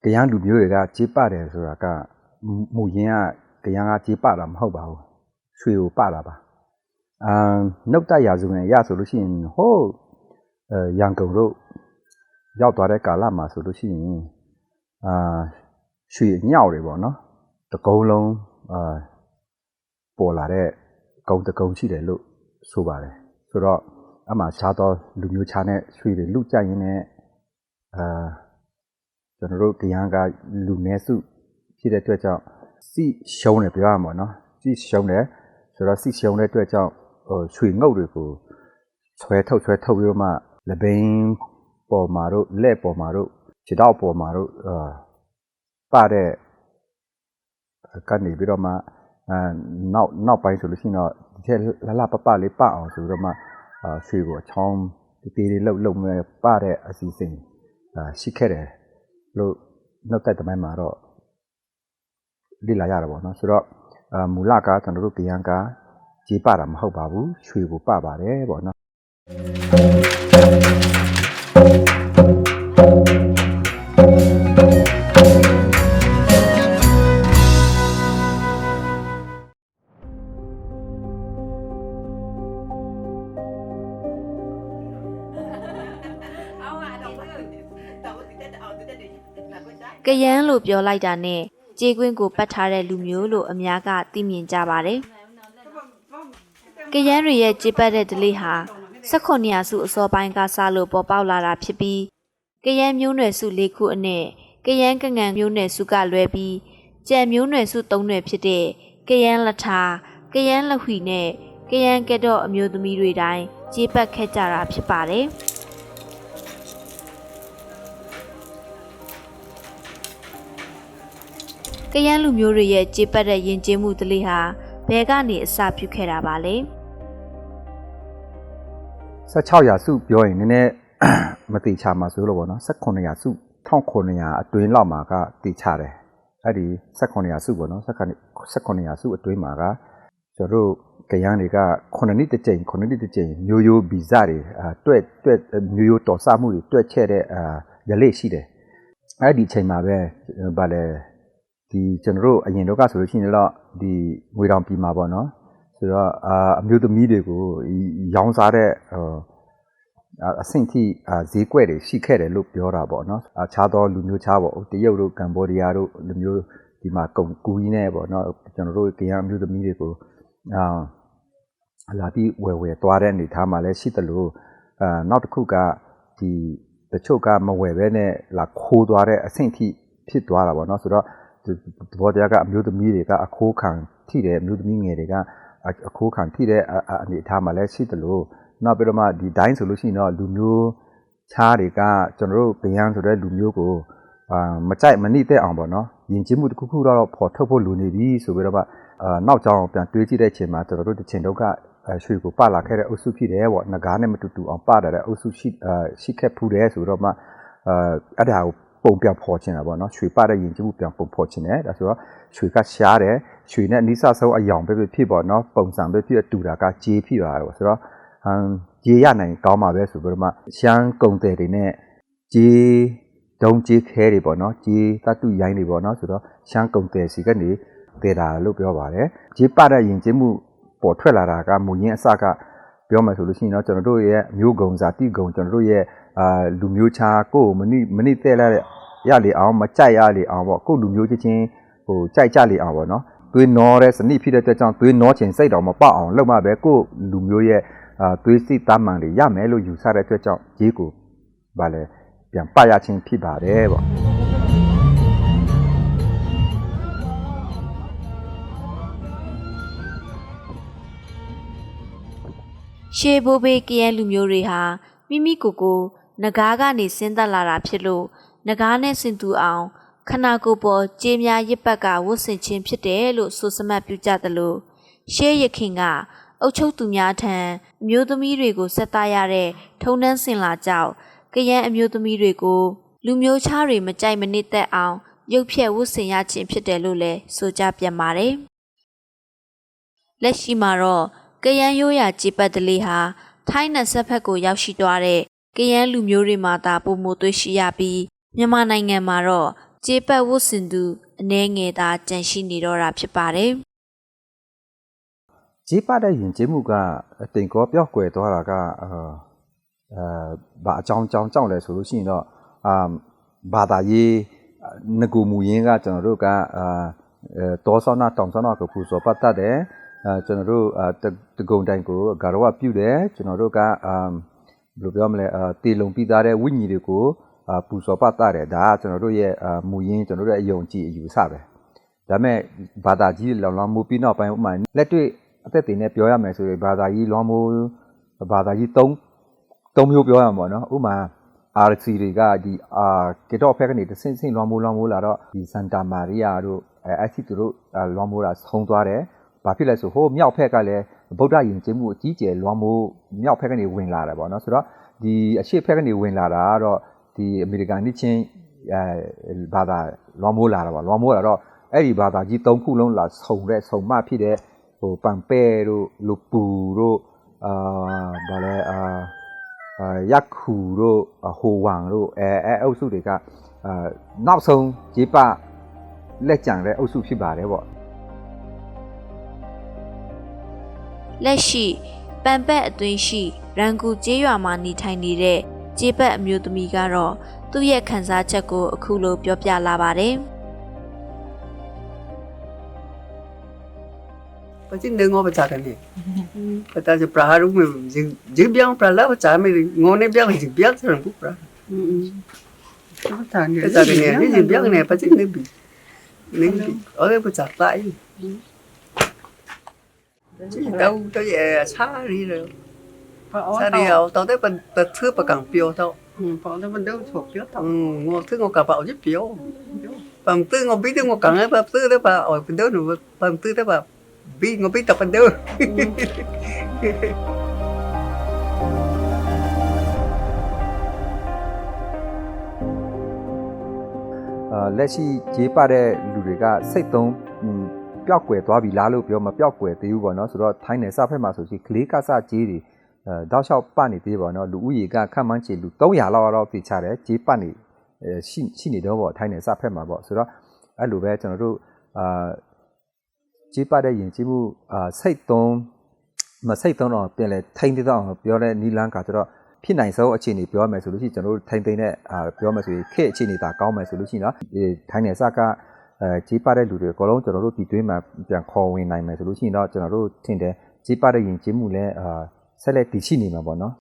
ကရန်လူမျိုးတွေကကြေးပါတယ်ဆိုတာကမူရင်းကကရန်ကကြေးပတာမဟုတ်ပါဘူးရွှေကိုပတာပါနှုတ်တရာစုနဲ့ရဆိုလို့ရှိရင်ဟိုးရန်ကုန်တို့ရောက်သွားတဲ့ကာလမှာဆိုလို့ရှိရင်ရွှေညောက်တွေပေါ့နော်တကုံးလုံးပေါ်လာတဲ့ကုံတကုံရှိတယ်လို့ဆိုပါတယ်ဆိုတော့အမှရှားတော့လူမျိုးခြားနဲ့ရွှေတွေလူကြိုက်ရင်းနဲ့ကျွန်တော်တို့ကရန်ကလူနည်းစုဖြစ်တဲ့အတွက်ကြောင့်စီရှုံးတယ်ပြောရမှာနော်စီရှုံးတယ်ဆိုတော့စီရှုံးတဲ့အတွက်ကြောင့်ရွှေငုတ်တွေကိုဆွဲထုတ်ပြီးတော့မှလဘင်းပေါ်မှာတို့လက်ပေါ်မှာတို့ခြေထောက်ပေါ်မှာတို့ပတဲ့ကနေပြီးတော့မှနောက်ပိုင်းဆိုလို့ရှိရင်တော့ဒီထက်လှပလေးပအောင်ဆိုတော့မှရွှေကိုအချောင်းတေးလှုပ်မဲ့ပတဲ့အစီအစဉ်ရှိခဲ့တယ်လို့နောက်တဲ့တမိုင်းမှာတော့လေ့လာရတာပေါ့နော်ဆိုတော့မူလကကျွန်တော်တို့ကရန်ကကြေးပတာမဟုတ်ပါဘူးရွှေကိုပပါတယ်ပေါ့နော်ကရန်လို့ပြောလိုက်တာနဲ့ကြေးကွင်းကိုပတ်ထားတဲ့လူမျိုးလို့အများကသိမြင်ကြပါတယ်။ကရန်တွေရဲ့ကြေးပတ်တဲ့ဓလေ့ဟာ18ရာစုအစောပိုင်းကစလို့ပေါ်ပေါက်လာတာဖြစ်ပြီးကရန်မျိုးနွယ်စု၄ခုအနက်ကရန်ကငံမျိုးနွယ်စုကလွဲပြီးကြံမျိုးနွယ်စု၃နွယ်ဖြစ်တဲ့ကရန်လက်ထာကရန်လက်ဝှီနဲ့ကရန်ကဲတော့အမျိုးသမီးတွေတိုင်းကြေးပတ်ခဲ့ကြတာဖြစ်ပါတယ်။ကရန်လူမျိုးတွေရဲ့ကြေးပတ်တဲ့ယဉ်ကျေးမှုဓလေ့ဟာဘယ်ကနေအစပြုခဲ့တာပါလဲ16ရာစုပြောရင်နည်းနည်းမတိချမှာဆိုလို့ပေါ့နော်18ရာစု1900အတွင်းလောက်မှာကတိချတယ်အဲ့ဒီ18ရာစုပေါ့နော်18ရာစုအတွင်းမှာကကျွန်တော်တို့ကရန်တွေက9နှစ်တစ်ကြိမ်မျိုးရိုးဗီဇတွေတွဲမျိုးရိုးတော်စမှုတွေတွဲချက်တဲ့ရလေရှိတယ်အဲ့ဒီအချိန်မှာပဲဗာလေဒီကျွန်တော်တို့အရင်တော့ကဆိုလို့ရှိရင်တော့ဒီငွေတောင်ပြည်မှာပေါ့နော်ဆိုတော့အမျိုးသမီးတွေကိုရောင်းစားတဲ့အဆင့်ထိဈေးကွက်တွေရှိခဲ့တယ်လို့ပြောတာပေါ့နော်အခြားသောလူမျိုးခြားပေါ့တရုတ်တို့ကမ္ဘောဒီးယားတို့လူမျိုးဒီမှာကုန်ကူကြီးနဲ့ပေါ့နော်ကျွန်တော်တို့ကရန်အမျိုးသမီးတွေကိုလာပြီးဝယ်သွားတဲ့အနေထားမှာလည်းရှိတယ်လို့နောက်တစ်ခုကဒီတချို့ကမဝယ်ဘဲနဲ့လာခိုးသွားတဲ့အဆင့်ထိဖြစ်သွားတာပေါ့နော်ဆိုတော့ဒီဘောတရားကအမျိုးသမီးတွေကအခိုးခံထိတယ်အမျိုးသမီးငယ်တွေကအခိုးခံထိတဲ့အနေအထားမှာလည်းရှိတယ်လို့နောက်ပြီးတော့မှဒီတိုင်းဆိုလို့ရှိရင်တော့လူမျိုးခြားတွေကကျွန်တော်တို့ကရန်ဆိုတဲ့လူမျိုးကိုမကြိုက်မနှိမ့်သက်အောင်ပေါ့နော်ယဉ်ကျေးမှုတစ်ခုခုတော့ပေါ်ထုတ်ဖို့လိုနေပြီဆိုပြီးတော့မှနောက်ကြောင်းပြန်တွေးကြည့်တဲ့အချိန်မှာကျွန်တော်တို့တစ်ချိန်တော့ကရွှေကိုပလာခဲ့တဲ့အုပ်စုဖြစ်တယ်ပေါ့ငကားနဲ့မတူအောင်ပတာတဲ့အုပ်စုရှိခဲ့ဖူးတယ်ဆိုတော့မှအဲ့ဒါကိုပုံပြဖော်ချင်တာပေါ့နော်ရွှေပတဲ့ယဉ်ကျေးမှုပြန်ပုံဖော်ချင်တယ်ဒါဆိုတော့ရွှေကရှားတယ်ရွှေနဲ့နီးစပ်ဆုံးအယောင်ပဲဖြစ်ပေါ့နော်ပုံစံပဲဖြစ်တူတာကကြေးဖြစ်သွားတယ်ပေါ့ဆိုတော့ကြေးရနိုင်ကောင်းပါပဲဆိုပြီးတော့မှရှမ်းကုံတယ်တွေနဲ့ကြေးဒုံကြေးခဲတွေပေါ့နော်ကြေးတတုရိုင်းတွေပေါ့နော်ဆိုတော့ရှမ်းကုံတယ်စီကနေတည်တာလို့ပြောပါတယ်ကြေးပတဲ့ယဉ်ကျေးမှုပေါ်ထွက်လာတာကမူရင်းအစကပြောမှဆိုလို့ရှိရင်တော့ကျွန်တော်တို့ရဲ့မျိုးကုံဇာတိကုံကျွန်တော်တို့ရဲ့လူမျိုးခြားကိုမနိတဲ့လာရလေအောင်မကြိုက်ရလေအောင်ပေါ့ကိုလူမျိုးချင်းဟိုကြိုက်ကြလေအောင်ပေါ့နော်သွေးနောတဲ့စနစ်ဖြစ်တဲ့အတွက်ကြောင့်သွေးနောခြင်းစိတ်တော်မပေါက်အောင်လုပ်မှပဲကိုလူမျိုးရဲ့သွေးစိတ်သားမှန်တွေရမယ်လို့ယူဆတဲ့အတွက်ကြောင့်ဂျေးကိုဗာလေပြန်ပရခြင်းဖြစ်ပါတယ်ပေါ့ရှေးဘိုးဘေးကရန်လူမျိုးတွေဟာမိမိကိုနဂါးကနေဆင်းသက်လာတာဖြစ်လို့နဂါးနဲ့ဆင်တူအောင်ခနာကိုယ်ပေါ်ကြေးများရစ်ပတ်ကဝတ်ဆင်ခြင်းဖြစ်တယ်လို့ဆိုစမှတ်ပြုကြသလိုရှေးရခင်ကအုတ်ချုပ်သူများထံအမျိုးသမီးတွေကိုဆက်သားရတဲ့ထုံနှန်းစင်လာကြောင့်ကရန်အမျိုးသမီးတွေကိုလူမျိုးခြားတွေမကြိုက်မနစ်သက်အောင်ရုပ်ဖြက်ဝတ်ဆင်ရခြင်းဖြစ်တယ်လို့လည်းဆိုကြပြန်ပါတယ်လက်ရှိမှာတော့ကရန်ရိုးရာကြေးပတ်တလေးဟာထိုင်းနယ်စပ်ဘက်ကိုရောက်ရှိသွားတဲ့ကရန်လူမျိုးတွေမှာသာပုံမသွေးရှိရပြီးမြန်မာနိုင်ငံမှာတော့ ကျေးပတ်ဝတ်ဆင်သူအနေငယ်သာကြန့်ရှိနေတော့တာဖြစ်ပါတယ်။ ကြေးပတ်တဲ့ယဉ်ကျေးမှုကတင်ကောပြောက်ကွယ်သွားတာကဘာအကြောင်းကြောင့်လဲဆိုလို့ရှိရင်တော့ဘာသာရေးငကူမူရင်းကကျွန်တော်တို့ကတောဆောနာတောင်ဆောနာကိုပူဇော်ပတ်တတ်တယ်ကျွန်တော်တို့တကုံတိုင်ကိုဂါရဝပြုတယ်ကျွန်တော်တို့ကဘယ်လိုပြောမလဲတေလုံပြီးသားတဲ့ဝိညာဉ်တွေကိုပူဇော်ပတ်တတ်တယ်ဒါကကျွန်တော်တို့ရဲ့မူရင်းကျွန်တော်တို့ရဲ့အယုံကြည်အယူဆပဲဒါပေမဲ့ဘာသာကြီးလောင်မှုပြီးနောက်ပိုင်းဥမာလက်တွေ့အသက်တင်နဲ့ပြောရမယ်ဆိုရင်ဘာသာကြီးလွန်မှုဘာသာကြီးသုံးမျိုးပြောရမှာပေါ့နော်ဥမာ RC တွေကဒီကတော့ဖက်ကနေတစ်ဆင့်လွန်မှုလာတော့ဒီစန်တာမာရီယာတို့အဲ့ဒီတို့လွန်မှုတာဆုံးသွားတယ်ဘာဖြစ်လဲဆိုဟိုမြောက်ဖက်ကလည်းဗုဒ္ဓယဉ်ကျေးမှုအကြီးကျယ်လွန်မှုမြောက်ဖက်ကနေဝင်လာတယ်ပေါ့နော်ဆိုတော့ဒီအရှိဖက်ကနေဝင်လာတာကတော့ဒီအမေရိကန်နှစ်ချင်းဘာသာလွန်မှုလာတာပေါ့လွန်မှုလာတော့အဲ့ဒီဘာသာကြီး၃ခုလုံးလာဆုံမဖြစ်တဲ့ဟိုပန်ပဲတို့လူပူတို့ဘာလဲရက်ခူတို့ဟိုဝမ်တို့အုပ်စုတွေကနောက်ဆုံးဂျေပလက်ကျန်တဲ့အုပ်စုဖြစ်ပါတယ်ပေါ့လက်ရှိပန်ပတ်အတွင်းရှိရန်ကူကျေးရွာမှာနေထိုင်နေတဲ့ကျေးပတ်အမျိုးသမီးကတော့သူ့ရဲ့ခံစားချက်ကိုအခုလိုပြောပြလာပါတယ်Bác sĩ đừng ngồi bật chặt này, bật ta chụp ra đúng mình giữ biếng ra lớp bật chặt mình ngồi nên biếng mình giữ biếng thôi cũng ra. Cái chặt này cái giữ biếng này bác sĩ nên bị ở đây bật chặt lại. Đâu về xa đi rồi, xa đi rồi, tao thấy bật thứ bật càng piêu thôi. Bọn nó vẫn đâu thuộc trước tao. Ngồi thứ ngồi cả bảo giúp piêu. Bằng tư ngồi bí tư ngồi càng ấy bật tư đấy bà ở bên đâu nữa bằng tư đấy bà. Bi ngồi tập bên đâu. လက်ရှိဂျေးပတဲ့လူတွေကစိတ်သုံးပျောက်ကွယ်သွားပြီလားလို့ပြောမပျောက်ကွယ်သေးဘူးပေါ့နော်ဆိုတော့ထိုင်းနယ်စဖက်မှာဆိုရှင်ကလေးကဆဂျေးတွေတောက်လျှောက်ပတ်နေသေးပါတော့လူဦးရေကခန့်မှန်းချေလူ300လောက်တော့ပြချတယ်ဂျေးပတ်နေရှိနေတော့ပေါ့ထိုင်းနယ်စဖက်မှာပေါ့ဆိုတော့အဲ့လိုပဲကျွန်တော်တို့ဂျေးပတဲ့ယဉ်ကျေးမှုစိတ်သုံးတော့ပြန်လဲထိန်းသေးတော့ပြောတဲ့နီလန်းကကျတော့ဖြစ်နိုင်ဆုံးအခြေအနေပြောရမယ်ဆိုလို့ရှိရင်ကျွန်တော်တို့ထိန်းသိမ်းတဲ့ပြောမယ်ဆိုရင်ခေတ်အခြေအနေသာကောင်းမယ်ဆိုလို့ရှိရင်နော်ထိုင်းနယ်စကဂျေးပတဲ့လူတွေအကုန်လုံးကျွန်တော်တို့ဒီတွင်းမှာပြန်ခေါ်ဝင်နိုင်မယ်ဆိုလို့ရှိရင်တော့ကျွန်တော်တို့ထင်တယ်ဂျေးပတဲ့ယဉ်ကျေးမှုလည်းဆက်လက်တည်ရှိနေမှာပေါ့နော်